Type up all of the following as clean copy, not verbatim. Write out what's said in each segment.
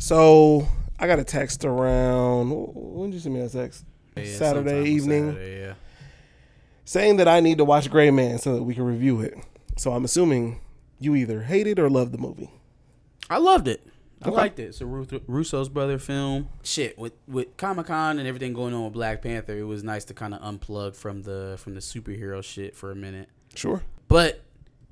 So I got a text around. When did you send me that text? Yeah, Saturday evening, Saturday, yeah. saying that I need to watch Gray Man so that we can review it. So I'm assuming you either hated or loved the movie. I loved it. I Okay. liked it. It's a Russo's brother film. Shit, with Comic-Con and everything going on with Black Panther, it was nice to kind of unplug from the superhero shit for a minute. Sure. But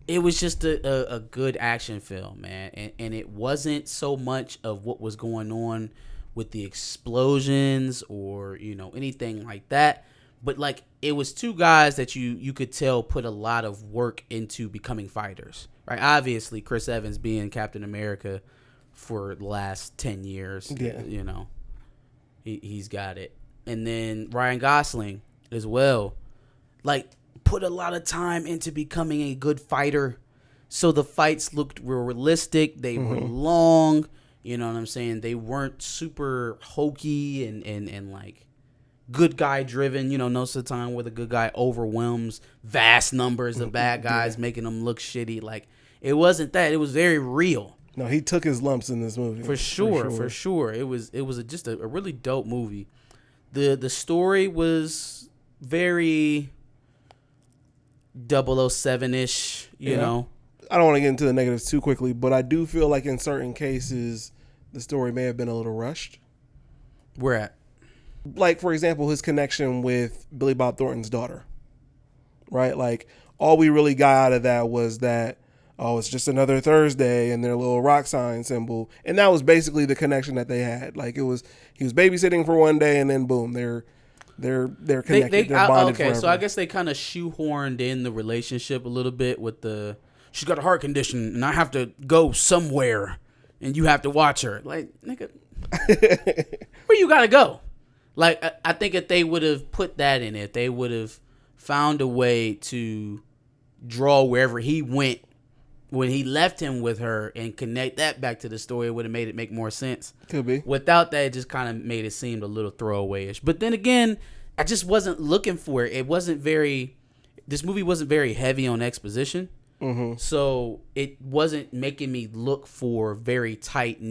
it was just a good action film, man. And it wasn't so much of what was going on with the explosions or, anything like that. But, like, it was two guys that you could tell put a lot of work into becoming fighters, right? Obviously, Chris Evans being Captain America for the last 10 years, Yeah. he's got it. And then Ryan Gosling as well. Like, put a lot of time into becoming a good fighter. So the fights looked realistic. They were long. You know what I'm saying? They weren't super hokey and like good guy driven. Most of the time where the good guy overwhelms vast numbers of bad guys, making them look shitty. Like, it wasn't that. It was very real. No, he took his lumps in this movie. For sure. It was just a really dope movie. The story was very 007-ish, you know. I don't want to get into the negatives too quickly, but I do feel like in certain cases the story may have been a little rushed. Where at? Like, for example, his connection with Billy Bob Thornton's daughter. Right? Like, all we really got out of that was that, oh, it's just another Thursday and their little rock sign symbol. And that was basically the connection that they had. Like, he was babysitting for one day and then boom, they're connected. They're bonded okay, forever. so I guess they kind of shoehorned in the relationship a little bit with she's got a heart condition and I have to go somewhere and you have to watch her. Like, nigga, where you gotta go? Like, I think if they would have put that in it, they would have found a way to draw wherever he went when he left him with her and connect that back to the story. It would have made it make more sense. Could be. Without that, it just kind of made it seem a little throwaway-ish. But then again, I just wasn't looking for it. This movie wasn't very heavy on exposition. Mm-hmm. So it wasn't making me look for very tight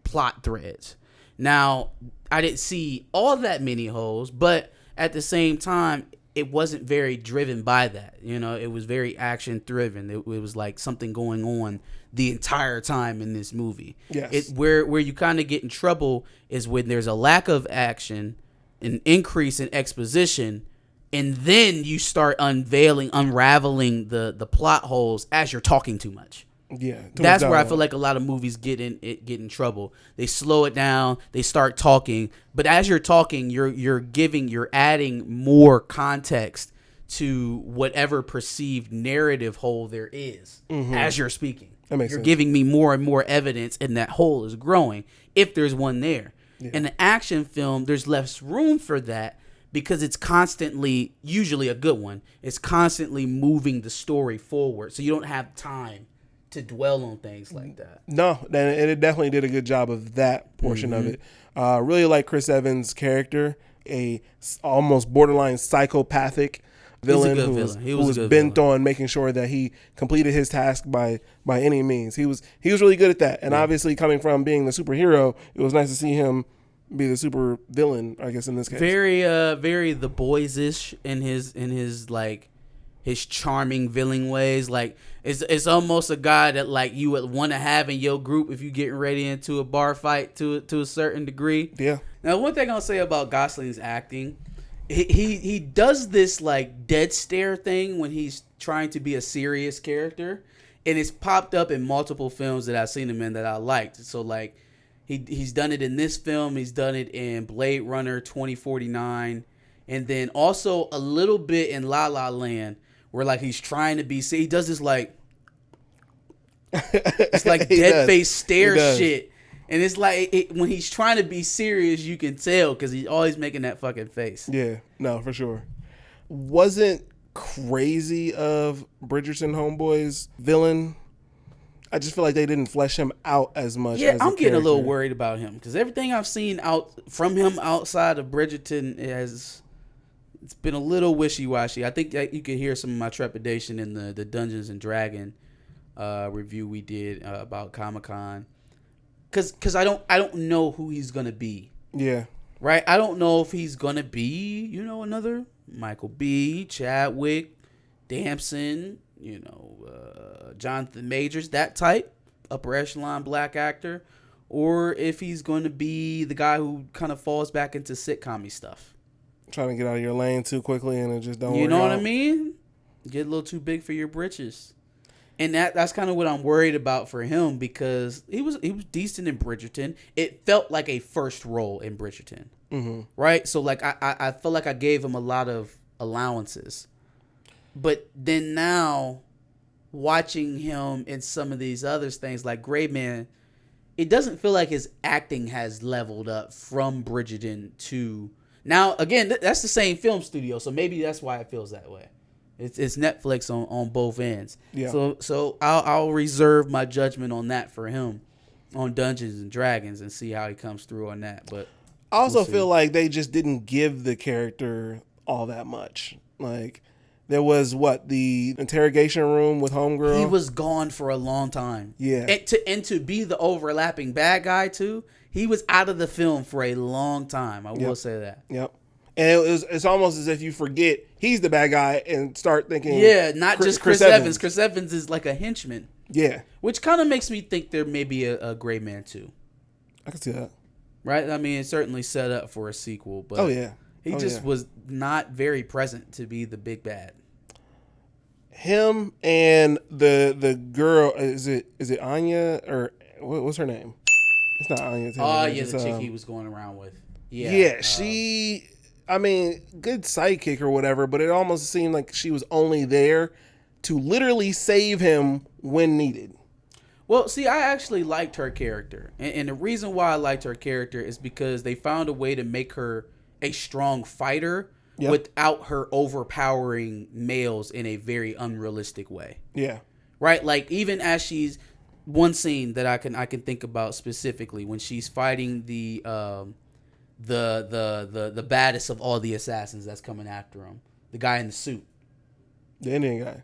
plot threads. Now, I didn't see all that many holes, but at the same time, it wasn't very driven by that. It was very action driven. It was like something going on the entire time in this movie. Yes. Where you kind of get in trouble is when there's a lack of action, an increase in exposition, and then you start unraveling the plot holes as you're talking too much. Yeah. That's where I feel like a lot of movies get in trouble. They slow it down, they start talking, but as you're talking, you're adding more context to whatever perceived narrative hole there is as you're speaking. That makes you're sense. giving me more and more evidence, and that hole is growing if there's one there. Yeah. In an action film, there's less room for that because it's constantly, usually a good one, it's constantly moving the story forward, so you don't have time to dwell on things like that. No, and it definitely did a good job of that portion of it. Really like Chris Evans' character, a almost borderline psychopathic villain who was bent on making sure that he completed his task by any means. He was really good at that, and obviously coming from being the superhero, it was nice to see him be the super villain, I guess, in this case. Very The Boys-ish in his like his charming villain ways. Like, it's almost a guy that like you would want to have in your group if you're getting ready into a bar fight to a certain degree. Yeah. Now, one thing I'll say about Gosling's acting, he does this like dead stare thing when he's trying to be a serious character, and it's popped up in multiple films that I've seen him in that I liked. So like he's done it in this film, he's done it in Blade Runner 2049, and then also a little bit in La La Land, where like he's trying to be, he does this like it's like dead face stare shit, and it's like when he's trying to be serious, you can tell because he's always making that fucking face. Yeah, no, for sure. Wasn't crazy of Bridgerton Homeboy's villain. I just feel like they didn't flesh him out as much. Yeah, as I'm getting a little worried about him because everything I've seen from him outside of Bridgerton it's been a little wishy-washy. I think that you could hear some of my trepidation in the Dungeons and Dragon review we did about Comic-Con. because I don't know who he's gonna be. Yeah. Right. I don't know if he's gonna be another Michael B. Chadwick, Damson, Jonathan Majors, that type upper echelon black actor, or if he's going to be the guy who kind of falls back into sitcom-y stuff. Trying to get out of your lane too quickly and it just don't work out. You know what I mean? Get a little too big for your britches. And that's kind of what I'm worried about for him, because he was decent in Bridgerton. It felt like a first role in Bridgerton. Mm-hmm. Right? So like I felt like I gave him a lot of allowances. But then now, watching him in some of these other things like Gray Man, it doesn't feel like his acting has leveled up from Bridgerton to now. Again, that's the same film studio, so maybe that's why it feels that way. It's Netflix on both ends. Yeah. So I'll reserve my judgment on that for him on Dungeons and Dragons and see how he comes through on that. But I also feel like they just didn't give the character all that much. Like, there was the interrogation room with Homegirl. He was gone for a long time. Yeah. And to be the overlapping bad guy too, he was out of the film for a long time. I will say that. Yep. And it's almost as if you forget he's the bad guy and start thinking, not just Chris Evans. Chris Evans is like a henchman. Yeah. Which kind of makes me think there may be a Gray Man too. I can see that. Right? I mean, it's certainly set up for a sequel, but he was not very present to be the big bad. Him and the girl, is it Anya, or what's her name? It's not Anya. Oh, yeah, the chick he was going around with. Yeah, she... I mean, good sidekick or whatever, but it almost seemed like she was only there to literally save him when needed. Well, see, I actually liked her character. And the reason why I liked her character is because they found a way to make her a strong fighter without her overpowering males in a very unrealistic way. Yeah. Right? Like, even as she's... One scene that I can think about specifically when she's fighting the baddest of all the assassins that's coming after him, the guy in the suit, the Indian guy.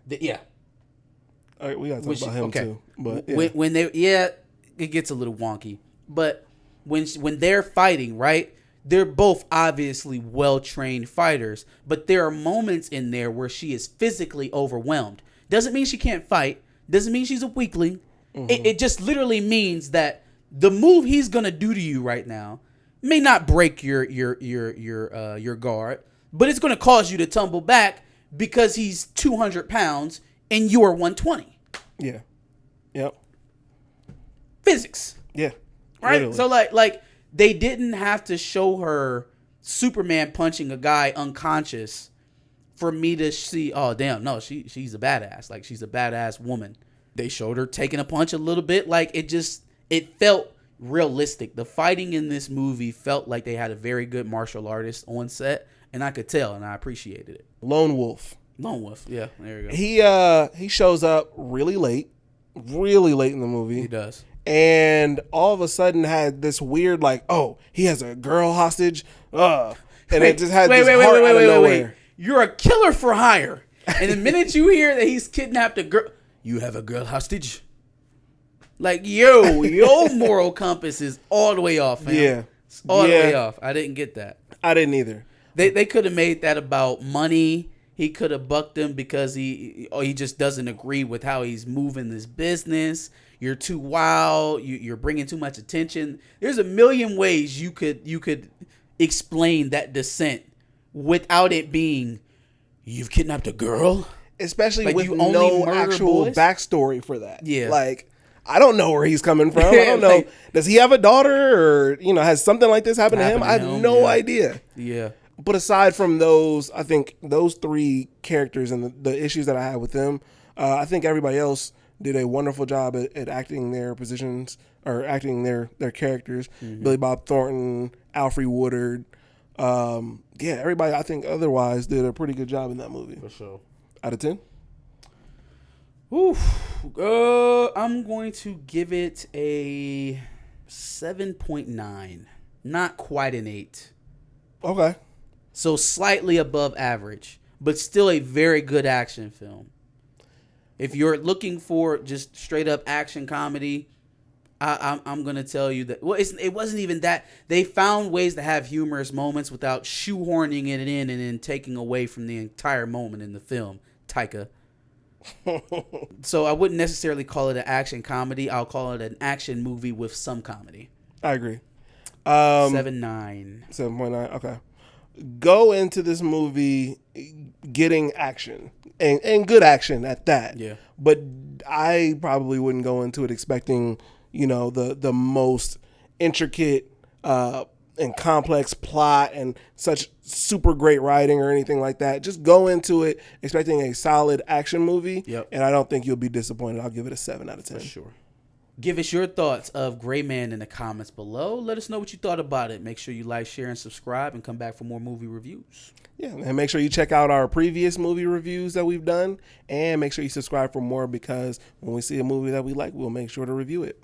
All right, we gotta talk about him too. But when they it gets a little wonky. But when they're fighting, right, they're both obviously well trained fighters. But there are moments in there where she is physically overwhelmed. Doesn't mean she can't fight. Doesn't mean she's a weakling. Mm-hmm. It just literally means that the move he's gonna do to you right now may not break your guard, but it's going to cause you to tumble back because he's 200 pounds and you're 120. Yeah. Yep. Physics. Yeah. Right? Literally. So like they didn't have to show her Superman punching a guy unconscious for me to see, oh damn, no, she's a badass. Like, she's a badass woman. They showed her taking a punch a little bit. Like, it felt realistic. The fighting in this movie felt like they had a very good martial artist on set, and I could tell, and I appreciated it. Lone Wolf, yeah, there you go. He shows up really late in the movie. He does, and all of a sudden had this weird he has a girl hostage, and it just had this heart out of nowhere. You're a killer for hire, and the minute you hear that he's kidnapped a girl, you have a girl hostage. Like, your moral compass is all the way off, man. Yeah. It's all the way off. I didn't get that. I didn't either. They could have made that about money. He could have bucked him because he just doesn't agree with how he's moving this business. You're too wild. You're bringing too much attention. There's a million ways you could explain that dissent without it being, you've kidnapped a girl? Especially like with no actual backstory for that. Yeah. Like, I don't know where he's coming from. I don't know. Does he have a daughter, or has something like this happened to him? I have no idea. Yeah. But aside from those, I think those three characters and the issues that I had with them, I think everybody else did a wonderful job at acting their positions or acting their characters. Mm-hmm. Billy Bob Thornton, Alfre Woodard. Everybody I think otherwise did a pretty good job in that movie. For sure. Out of 10? Oof. I'm going to give it a 7.9. Not quite an 8. Okay. So slightly above average, but still a very good action film. If you're looking for just straight up action comedy, I'm gonna tell you that. Well, it wasn't even that. They found ways to have humorous moments without shoehorning it in and then taking away from the entire moment in the film. Taika. So I wouldn't necessarily call it an action comedy. I'll call it an action movie with some comedy. I agree. 7.9. 7.9. Okay. Go into this movie getting action and good action at that. Yeah. But I probably wouldn't go into it expecting, the most intricate and complex plot and such super great writing or anything like that. Just go into it expecting a solid action movie. Yep. And I don't think you'll be disappointed. I'll give it a 7 out of 10. For sure. Give us your thoughts of Gray Man in the comments below. Let us know what you thought about it. Make sure you like, share, and subscribe, and come back for more movie reviews. Yeah, and make sure you check out our previous movie reviews that we've done, and make sure you subscribe for more, because when we see a movie that we like, we'll make sure to review it.